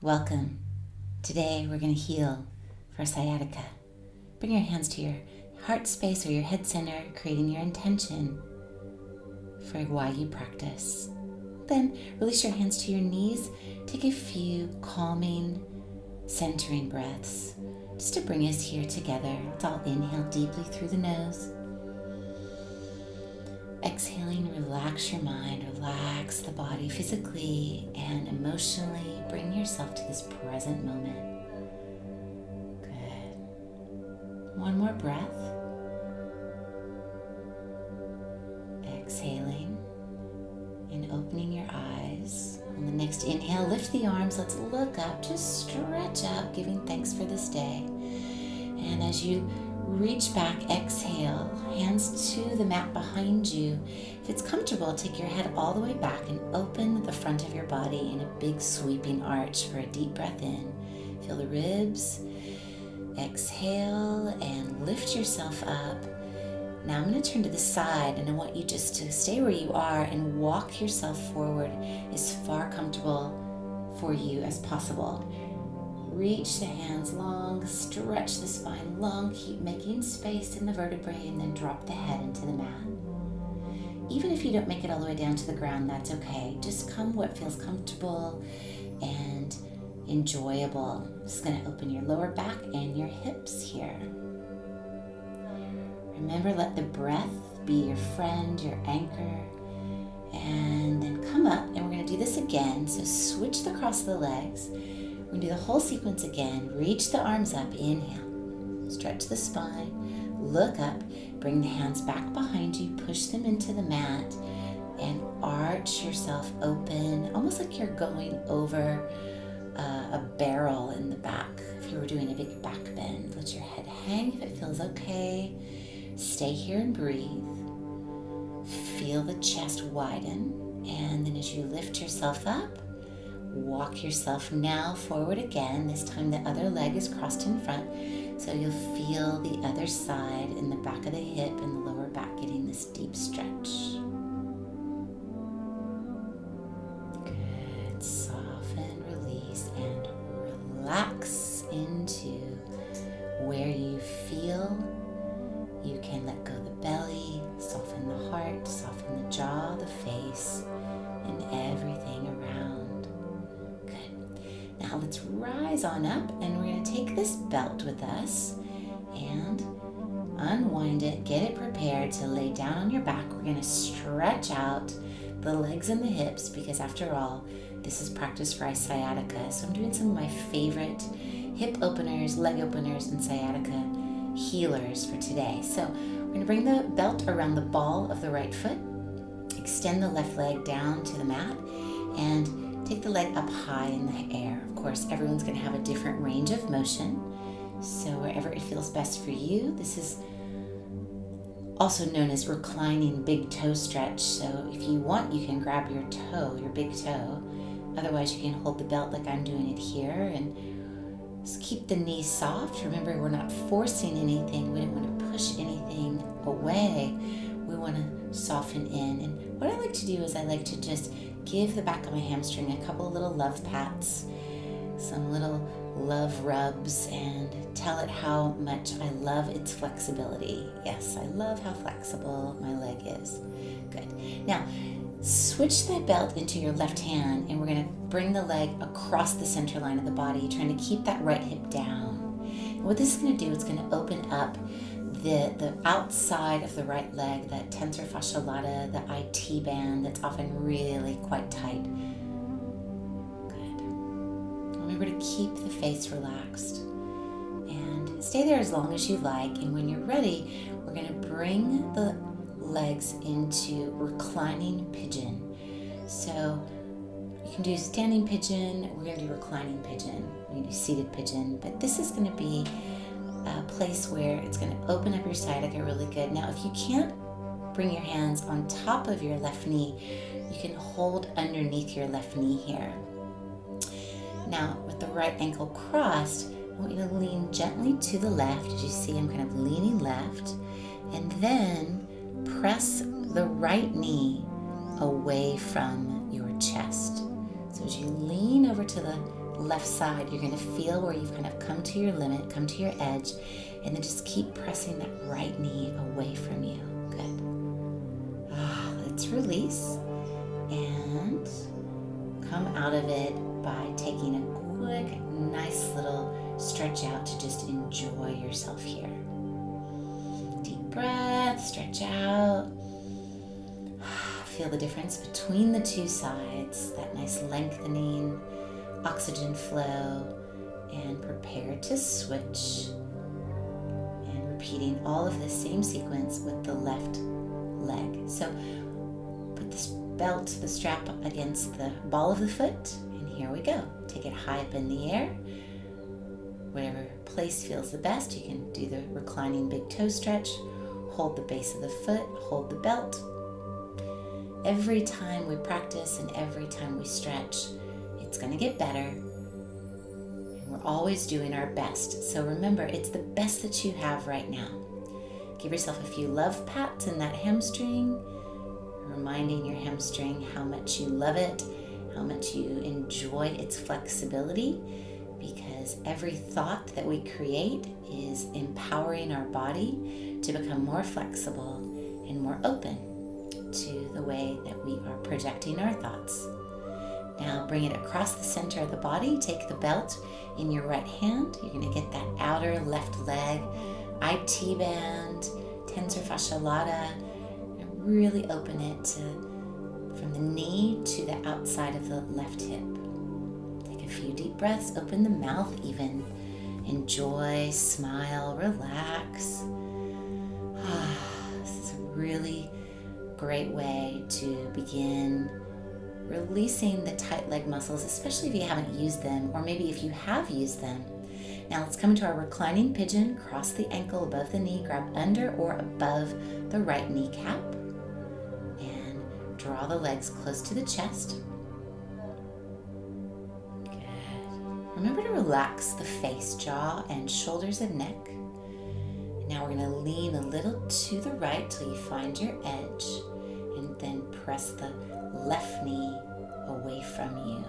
Welcome. Today we're going to heal for sciatica. Bring your hands to your heart space or your head center, creating your intention for why you practice. Then release your hands to your knees. Take a few calming, centering breaths just to bring us here together. Let's all inhale deeply through the nose. Exhaling, relax your mind, relax the body physically and emotionally. Bring yourself to this present moment. Good. One more breath. Exhaling and opening your eyes. On the next inhale, lift the arms. Let's look up, just stretch up, giving thanks for this day. And as you reach back, exhale, hands to the mat behind you. If it's comfortable, take your head all the way back and open the front of your body in a big sweeping arch for a deep breath in. Feel the ribs. Exhale and lift yourself up. Now I'm going to turn to the side and I want you just to stay where you are and walk yourself forward as far comfortable for you as possible. Reach the hands long, stretch the spine long, keep making space in the vertebrae, and then drop the head into the mat. Even if you don't make it all the way down to the ground, that's okay. Just come what feels comfortable and enjoyable. Just going to open your lower back and your hips here. Remember, let the breath be your friend, your anchor. And then come up, and we're going to do this again. So switch the cross of the legs. We're going to do the whole sequence again. Reach the arms up, inhale. Stretch the spine, look up, bring the hands back behind you, push them into the mat, and arch yourself open, almost like you're going over a barrel in the back. If you were doing a big back bend, let your head hang if it feels okay. Stay here and breathe. Feel the chest widen, and then as you lift yourself up, walk yourself now forward again. This time the other leg is crossed in front, so you'll feel the other side in the back of the hip and the lower back getting this deep stretch. Good. Soften, release, and relax into where you feel. You can let go the belly, soften the heart, soften the jaw, the face, and everything around. Now let's rise on up, and we're going to take this belt with us and unwind it, get it prepared to lay down on your back. We're going to stretch out the legs and the hips because after all, this is practice for sciatica. So I'm doing some of my favorite hip openers, leg openers, and sciatica healers for today. So we're going to bring the belt around the ball of the right foot, extend the left leg down to the mat, and take the leg up high in the air. Of course, everyone's going to have a different range of motion. So wherever it feels best for you, this is also known as reclining big toe stretch. So if you want, you can grab your toe, your big toe. Otherwise, you can hold the belt like I'm doing it here and just keep the knees soft. Remember, we're not forcing anything. We don't want to push anything away. We want to soften in. And what I like to do is I like to just give the back of my hamstring a couple of little love pats, some little love rubs, and tell it how much I love its flexibility. Yes, I love how flexible my leg is. Good. Now, switch the belt into your left hand, and we're going to bring the leg across the center line of the body, trying to keep that right hip down. And what this is going to do, it's going to open up the outside of the right leg, that tensor fascia lata, the IT band that's often really quite tight. Good. Remember to keep the face relaxed and stay there as long as you like. And when you're ready, we're going to bring the legs into reclining pigeon. So you can do standing pigeon, we're going to do reclining pigeon, we can do seated pigeon, but this is going to be a place where it's going to open up your sciatica really good. Now, if you can't bring your hands on top of your left knee, you can hold underneath your left knee here. Now, with the right ankle crossed, I want you to lean gently to the left. As you see, I'm kind of leaning left, and then press the right knee away from your chest. So as you lean over to the left side. You're going to feel where you've kind of come to your limit, come to your edge, and then just keep pressing that right knee away from you. Good. Let's release and come out of it by taking a quick, nice little stretch out to just enjoy yourself here. Deep breath, stretch out. Feel the difference between the two sides, that nice lengthening, oxygen flow, and prepare to switch. And repeating all of the same sequence with the left leg. So put this belt, the strap against the ball of the foot, and here we go. Take it high up in the air. Whatever place feels the best, you can do the reclining big toe stretch. Hold the base of the foot, hold the belt. Every time we practice and every time we stretch, it's going to get better. And we're always doing our best. So remember, it's the best that you have right now. Give yourself a few love pats in that hamstring, reminding your hamstring how much you love it, how much you enjoy its flexibility, because every thought that we create is empowering our body to become more flexible and more open to the way that we are projecting our thoughts. Now bring it across the center of the body. Take the belt in your right hand. You're going to get that outer left leg, IT band, tensor fascia lata, and really open it from the knee to the outside of the left hip. Take a few deep breaths. Open the mouth even. Enjoy, smile, relax. This is a really great way to begin releasing the tight leg muscles, especially if you haven't used them, or maybe if you have used them. Now let's come into our reclining pigeon. Cross the ankle above the knee, grab under or above the right kneecap, and draw the legs close to the chest. Good. Remember to relax the face, jaw, and shoulders and neck. Now we're going to lean a little to the right till you find your edge, and then press the left knee away from you.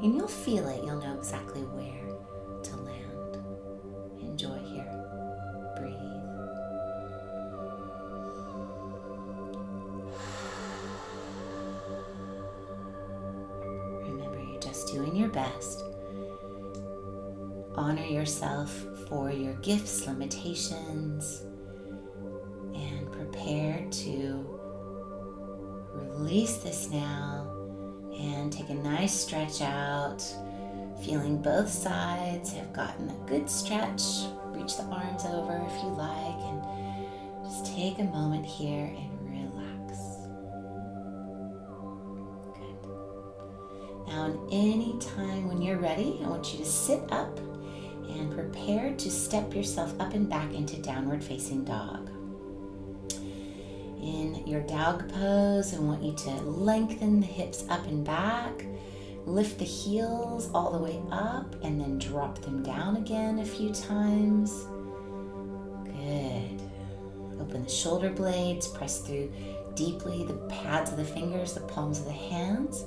And you'll feel it. You'll know exactly where to land. Enjoy here. Breathe. Remember, you're just doing your best. Honor yourself for your gifts, limitations, and prepare to release this now and take a nice stretch out, feeling both sides have gotten a good stretch. Reach the arms over if you like, and just take a moment here and relax. Good. Now, any time when you're ready, I want you to sit up and prepare to step yourself up and back into downward facing dog. In your dog pose, I want you to lengthen the hips up and back, lift the heels all the way up, and then drop them down again a few times. Good. Open the shoulder blades, press through deeply the pads of the fingers, the palms of the hands.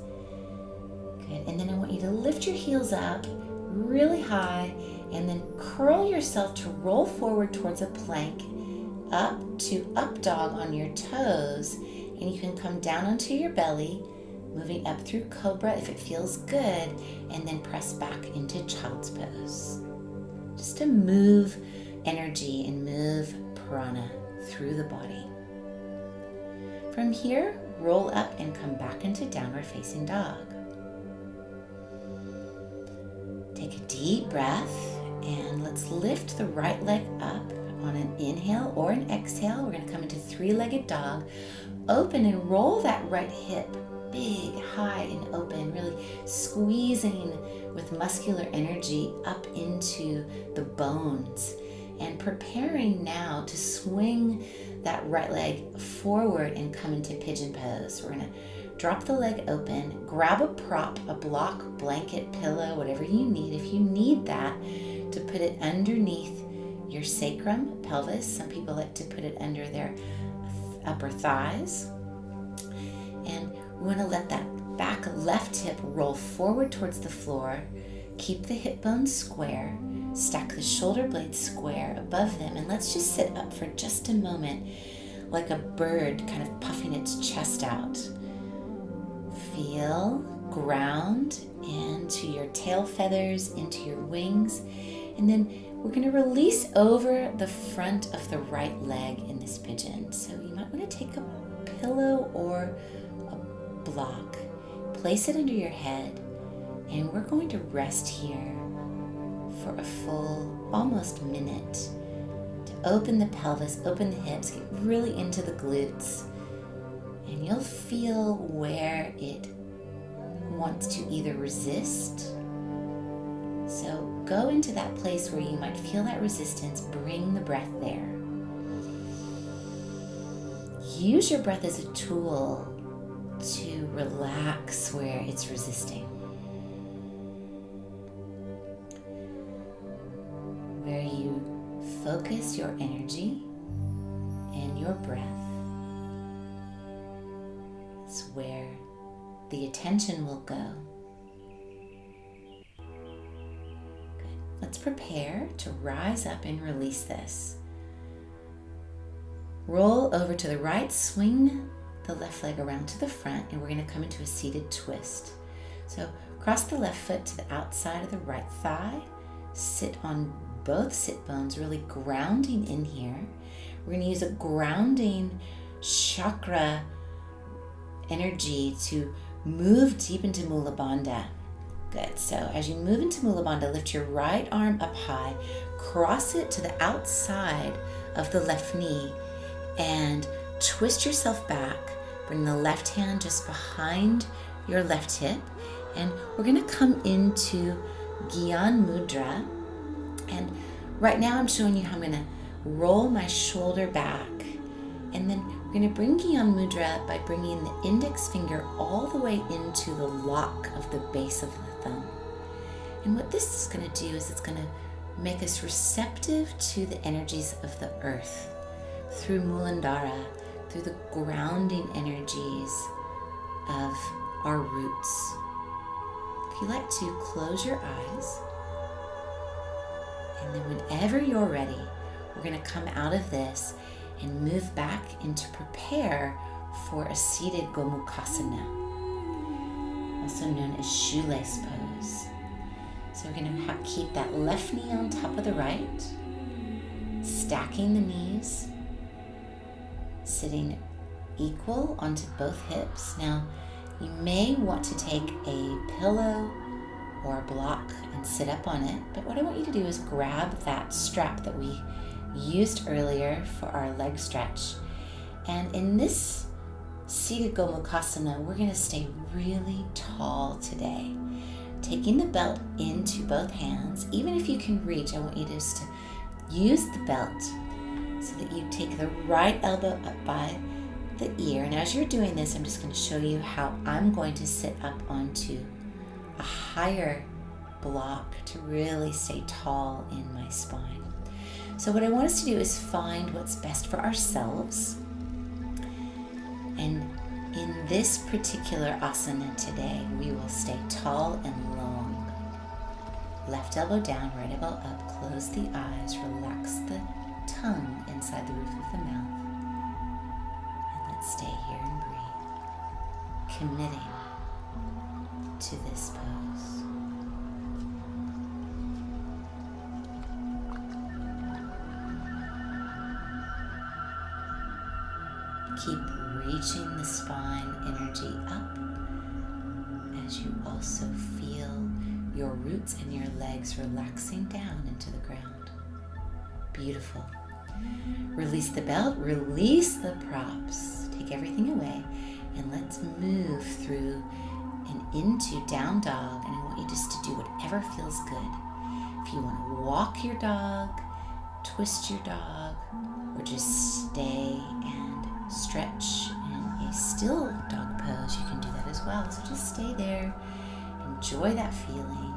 Good. And then I want you to lift your heels up really high, and then curl yourself to roll forward towards a plank, up to up dog on your toes, and you can come down onto your belly, moving up through cobra if it feels good, and then press back into child's pose. Just to move energy and move prana through the body. From here, roll up and come back into downward facing dog. Take a deep breath, and let's lift the right leg up on an inhale or an exhale. We're going to come into three-legged dog. Open and roll that right hip big, high, and open, really squeezing with muscular energy up into the bones, and preparing now to swing that right leg forward and come into pigeon pose. We're going to drop the leg open, grab a prop, a block, blanket, pillow, whatever you need. If you need that, to put it underneath your sacrum, pelvis. Some people like to put it under their upper thighs. And we want to let that back left hip roll forward towards the floor, Keep the hip bones square, stack the shoulder blades square above them, and let's just sit up for just a moment like a bird kind of puffing its chest out. Feel, ground into your tail feathers, into your wings, and then we're going to release over the front of the right leg in this pigeon. So you might want to take a pillow or a block, place it under your head, and we're going to rest here for a full almost minute to open the pelvis, open the hips, get really into the glutes, and you'll feel where it wants to either resist. So go into that place where you might feel that resistance, bring the breath there. Use your breath as a tool to relax where it's resisting. Where you focus your energy and your breath is where the attention will go. Good. Let's prepare to rise up and release this. Roll over to the right, swing the left leg around to the front, and we're going to come into a seated twist. So cross the left foot to the outside of the right thigh, sit on both sit bones, really grounding in here. We're going to use a grounding chakra energy to move deep into Mula Bandha. Good. So as you move into Mula Bandha, lift your right arm up high, cross it to the outside of the left knee, and twist yourself back. Bring the left hand just behind your left hip, and we're going to come into Gyan Mudra. And right now I'm showing you how I'm going to roll my shoulder back, and then we're going to bring Gyan Mudra by bringing the index finger all the way into the lock of the base of the thumb. And what this is going to do is it's going to make us receptive to the energies of the earth through Muladhara, through the grounding energies of our roots. If you like to close your eyes, and then whenever you're ready, we're going to come out of this and move back into prepare for a seated Gomukhasana, also known as shoelace pose. So we're going to keep that left knee on top of the right, stacking the knees, sitting equal onto both hips. Now, you may want to take a pillow or a block and sit up on it, but what I want you to do is grab that strap that we used earlier for our leg stretch. And in this seated Gomukhasana, we're going to stay really tall today, taking the belt into both hands. Even if you can reach, I want you just to use the belt so that you take the right elbow up by the ear. And as you're doing this, I'm just going to show you how I'm going to sit up onto a higher block to really stay tall in my spine. So what I want us to do is find what's best for ourselves. And in this particular asana today, we will stay tall and long. Left elbow down, right elbow up, close the eyes, relax the tongue inside the roof of the mouth. And let's stay here and breathe, committing to this pose. Keep reaching the spine energy up as you also feel your roots and your legs relaxing down into the ground. Beautiful. Release the belt, release the props, take everything away, and let's move through and into down dog. And I want you just to do whatever feels good. If you want to walk your dog, twist your dog, or just stay and stretch in a still dog pose, you can do that as well. So just stay there, enjoy that feeling.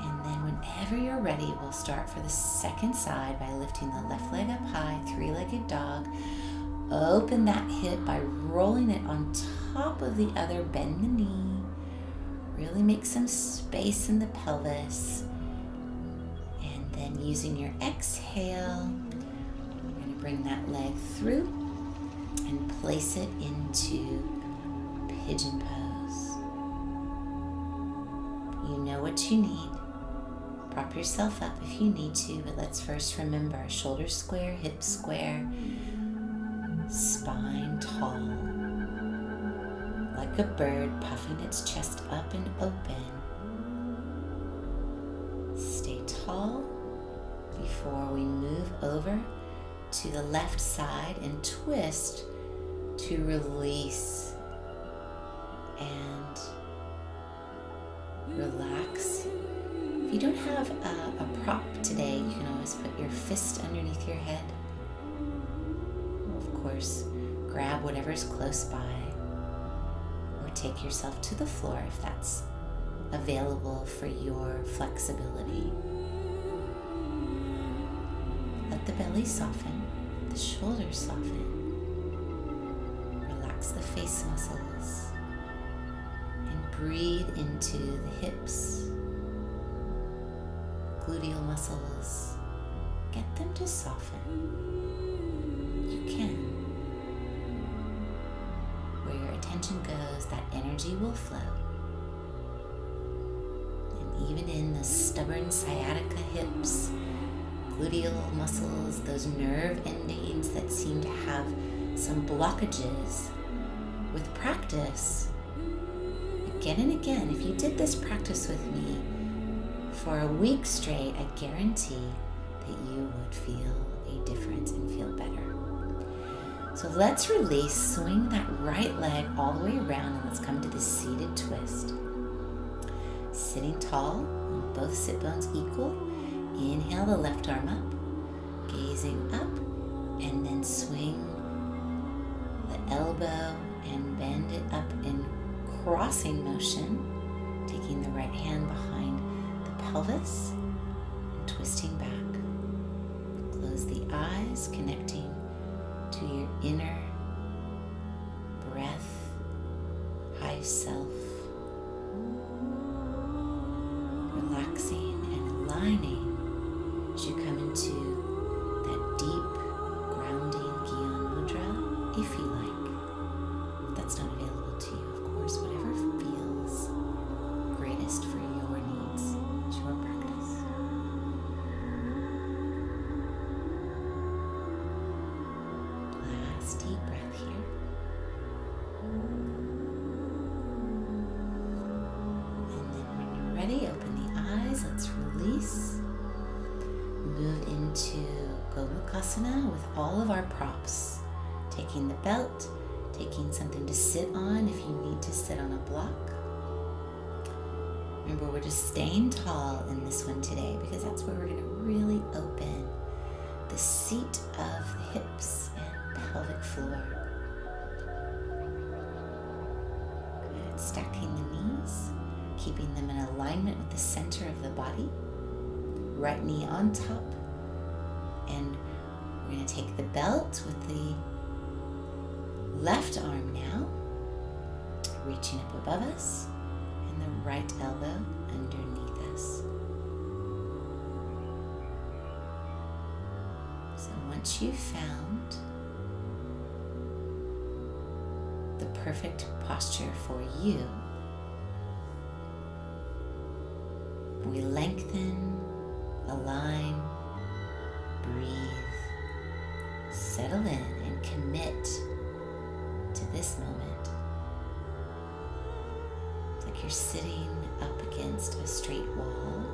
And then whenever you're ready, we'll start for the second side by lifting the left leg up high, three-legged dog. Open that hip by rolling it on top of the other, bend the knee. really make some space in the pelvis. And then using your exhale, you're going to bring that leg through and place it into pigeon pose. You know what you need. Prop yourself up if you need to, but let's first remember shoulders square, hips square, spine tall, like a bird puffing its chest up and open. Stay tall before we move over to the left side and twist to release and relax. If you don't have a prop today, you can always put your fist underneath your head. Of course, grab whatever's close by, or take yourself to the floor if that's available for your flexibility. Let the belly soften, the shoulders soften. Relax the face muscles and breathe into the hips, gluteal muscles. Get them to soften. You can. Where your attention goes, that energy will flow. And even in the stubborn sciatica hips, gluteal muscles, those nerve endings that seem to have some blockages, with practice, again and again, if you did this practice with me for a week straight, I guarantee that you would feel a difference and feel better. So let's release, swing that right leg all the way around, and let's come to the seated twist. Sitting tall, both sit bones equal. Inhale the left arm up, gazing up, and then swing the elbow and bend it up in crossing motion, taking the right hand behind the pelvis and twisting back. Close the eyes, connecting to your inner breath, high self, relaxing and aligning as you come into that deep grounding Gyan Mudra, if you like. If that's not available to you, of course, whatever feels greatest for your needs, it's your practice. Last deep breath here. And then when you're ready, open the eyes, let's release. Move into Gomukhasana with all of our props. Taking the belt, taking something to sit on if you need to sit on a block. Remember, we're just staying tall in this one today because that's where we're going to really open the seat of the hips and pelvic floor. Good. Stacking the knees, keeping them in alignment with the center of the body. Right knee on top. And we're going to take the belt with the left arm now, reaching up above us, and the right elbow underneath us. So once you've found the perfect posture for you, we lengthen, align, breathe, settle in, and commit to this moment. It's like you're sitting up against a straight wall,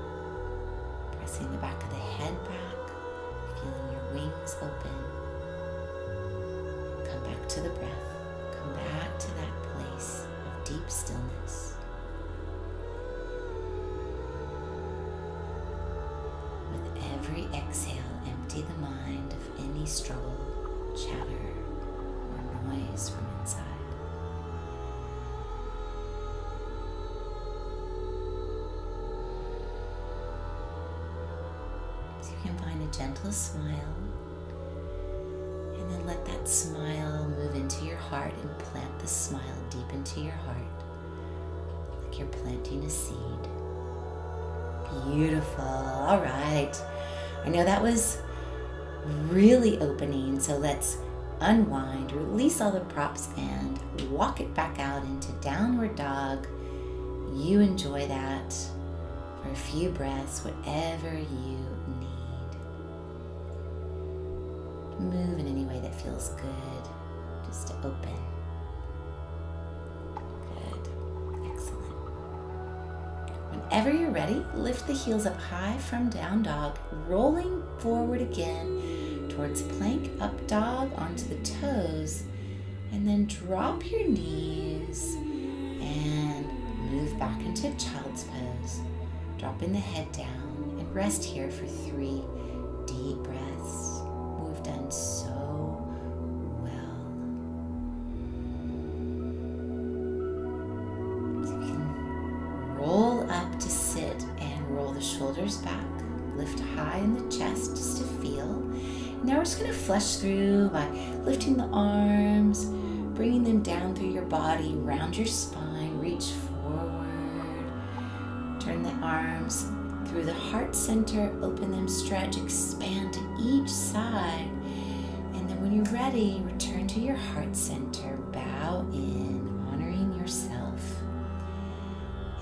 pressing the back of the head back, feeling your wings open. Come back to the breath. Come back to that place of deep stillness. With every exhale, empty the mind of any struggle, chatter, or noise from inside. So you can find a gentle smile, and then let that smile move into your heart and plant the smile deep into your heart. Like like you're planting a seed. Beautiful. All right. I know that was really opening, so let's unwind, release all the props, and walk it back out into downward dog. You enjoy that for a few breaths, whatever you need. Move in any way that feels good, just to open. Good. Excellent. Whenever you're ready, lift the heels up high from down dog, rolling forward again towards plank up dog onto the toes, and then drop your knees and move back into child's pose, dropping the head down, and rest here for 3 deep breaths. We've done so well. So you can roll up to sit and roll the shoulders back, lift high in the chest just to feel. Now we're just going to flush through by lifting the arms, bringing them down through your body, round your spine, reach forward, turn the arms through the heart center, open them, stretch, expand to each side. And then when you're ready, return to your heart center, bow in, honoring yourself.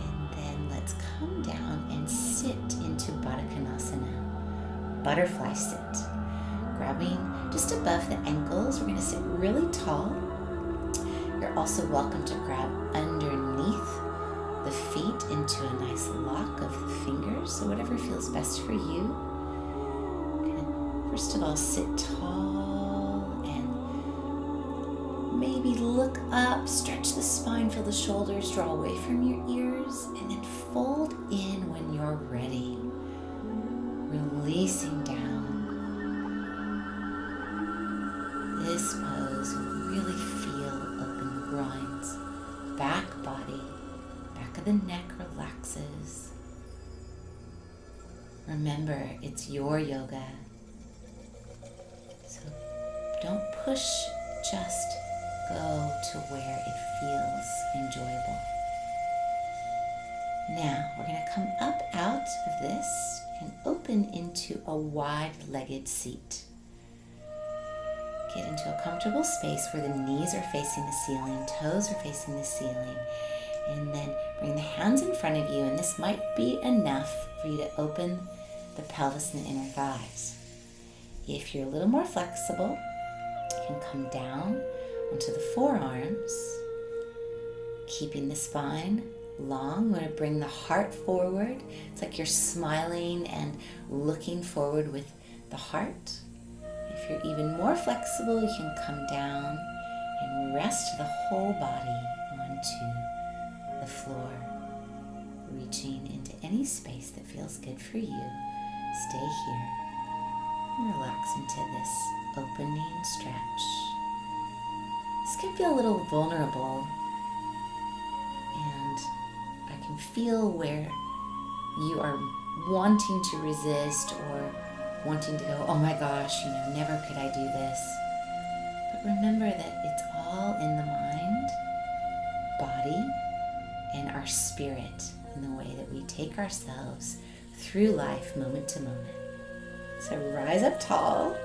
And then let's come down and sit into Baddha Konasana, butterfly sit. Grabbing just above the ankles, we're going to sit really tall. You're also welcome to grab underneath the feet into a nice lock of the fingers, so whatever feels best for you. And first of all, sit tall and maybe look up, stretch the spine, feel the shoulders, draw away from your ears, and then fold in when you're ready, releasing down. This pose will really feel open the groins, back body, back of the neck relaxes. Remember, it's your yoga, so don't push, just go to where it feels enjoyable. Now, we're going to come up out of this and open into a wide-legged seat. Get into a comfortable space where the knees are facing the ceiling, toes are facing the ceiling, and then bring the hands in front of you, and this might be enough for you to open the pelvis and the inner thighs. If you're a little more flexible, you can come down onto the forearms, keeping the spine long. We're going to bring the heart forward. It's like you're smiling and looking forward with the heart. If you're even more flexible, you can come down and rest the whole body onto the floor, reaching into any space that feels good for you. Stay here and relax into this opening stretch. This can feel a little vulnerable, and I can feel where you are wanting to resist or wanting to go, oh my gosh, never could I do this. But remember that it's all in the mind, body, and our spirit, in the way that we take ourselves through life moment to moment. So rise up tall.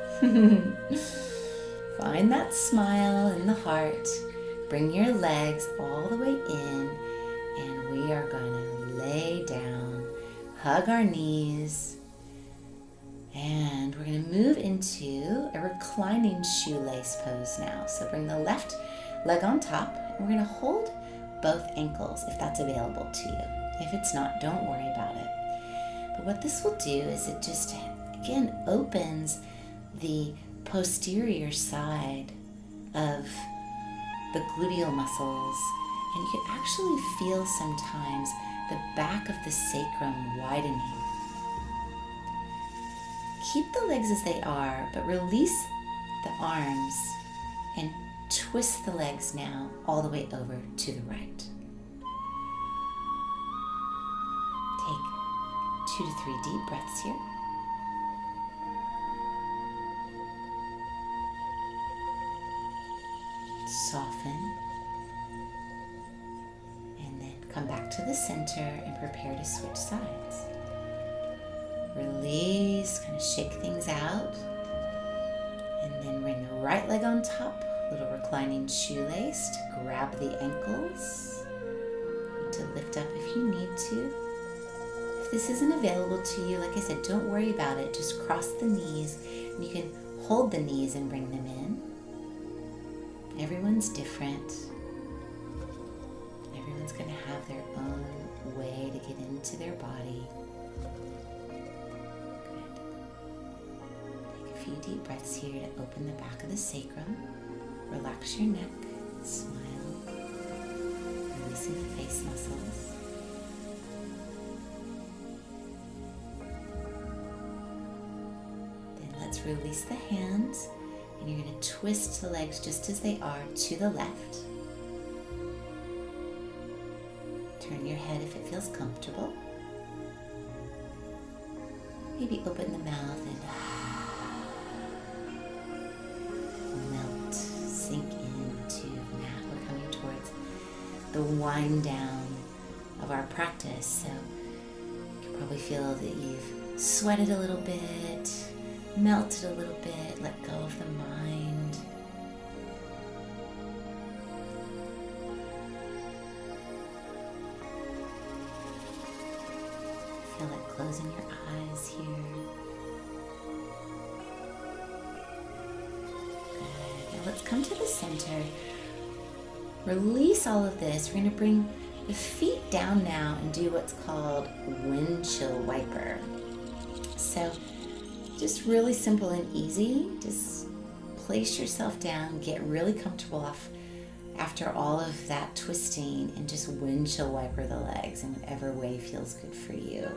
Find that smile in the heart. Bring your legs all the way in, and we are going to lay down, hug our knees, and we're going to move into a reclining shoelace pose now. So bring the left leg on top, and we're going to hold both ankles if that's available to you. If it's not, don't worry about it. But what this will do is it just, again, opens the posterior side of the gluteal muscles, and you can actually feel sometimes the back of the sacrum widening. Keep the legs as they are, but release the arms and twist the legs now all the way over to the right. Take 2 to 3 deep breaths here. Soften. And then come back to the center and prepare to switch sides. Release, kind of shake things out. And then bring the right leg on top, little reclining shoelace to grab the ankles. To lift up if you need to. If this isn't available to you, like I said, don't worry about it. Just cross the knees, and you can hold the knees and bring them in. Everyone's different. Everyone's going to have their own way to get into their body. Good. Take a few deep breaths here to open the back of the sacrum. Relax your neck. Smile. Releasing the face muscles. Then let's release the hands, and you're going to twist the legs just as they are to the left. Turn your head if it feels comfortable. Maybe open the mouth and melt, sink into the mat. We're coming towards the wind down of our practice, so you can probably feel that you've sweated a little bit, melted a little bit, let go of the mind. Feel like closing your eyes here. Good. Now let's come to the center. Release all of this. We're going to bring the feet down now and do what's called windshield wiper. So just really simple and easy. Just place yourself down, get really comfortable after all of that twisting, and just windshield wiper the legs in whatever way feels good for you.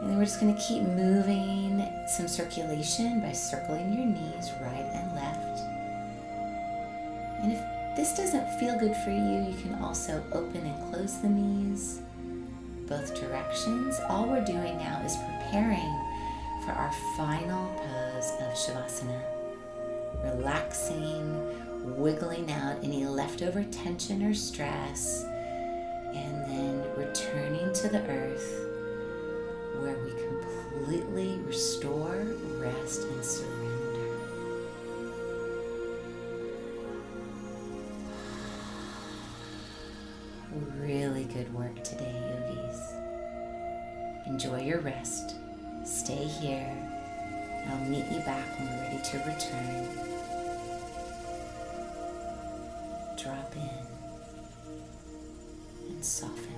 And then we're just going to keep moving some circulation by circling your knees right and left. And if this doesn't feel good for you, you can also open and close the knees, both directions. All we're doing now is preparing for our final pose of Shavasana. Relaxing, wiggling out any leftover tension or stress, and then returning to the earth where we completely restore, rest, and surrender. Really good work today, yogis. Enjoy your rest. Stay here. I'll meet you back when we're ready to return. Drop in and soften.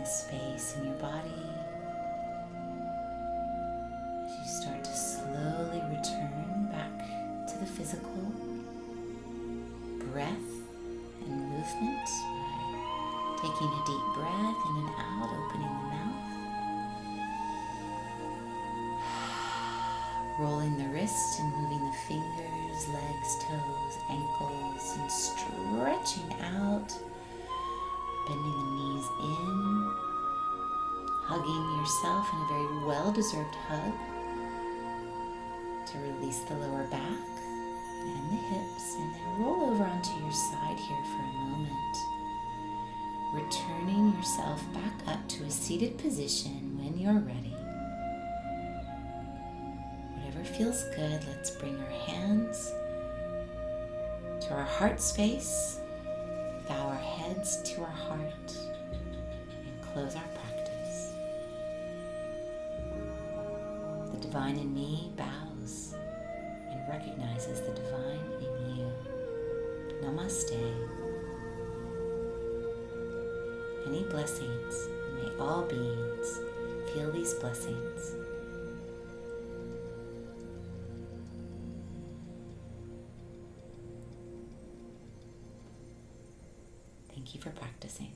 Space in your body as you start to slowly return back to the physical breath and movement by taking a deep breath in and out, opening the mouth, rolling the wrist and moving the fingers, legs, toes, ankles, and stretching out, bending the knees in, hugging yourself in a very well-deserved hug to release the lower back and the hips, and then roll over onto your side here for a moment, returning yourself back up to a seated position when you're ready. Whatever feels good, let's bring our hands to our heart space, bow our heads to our heart, and close our practice. The divine in me bows and recognizes the divine in you. Namaste. Any blessings, may all beings feel these blessings. Thank you for practicing.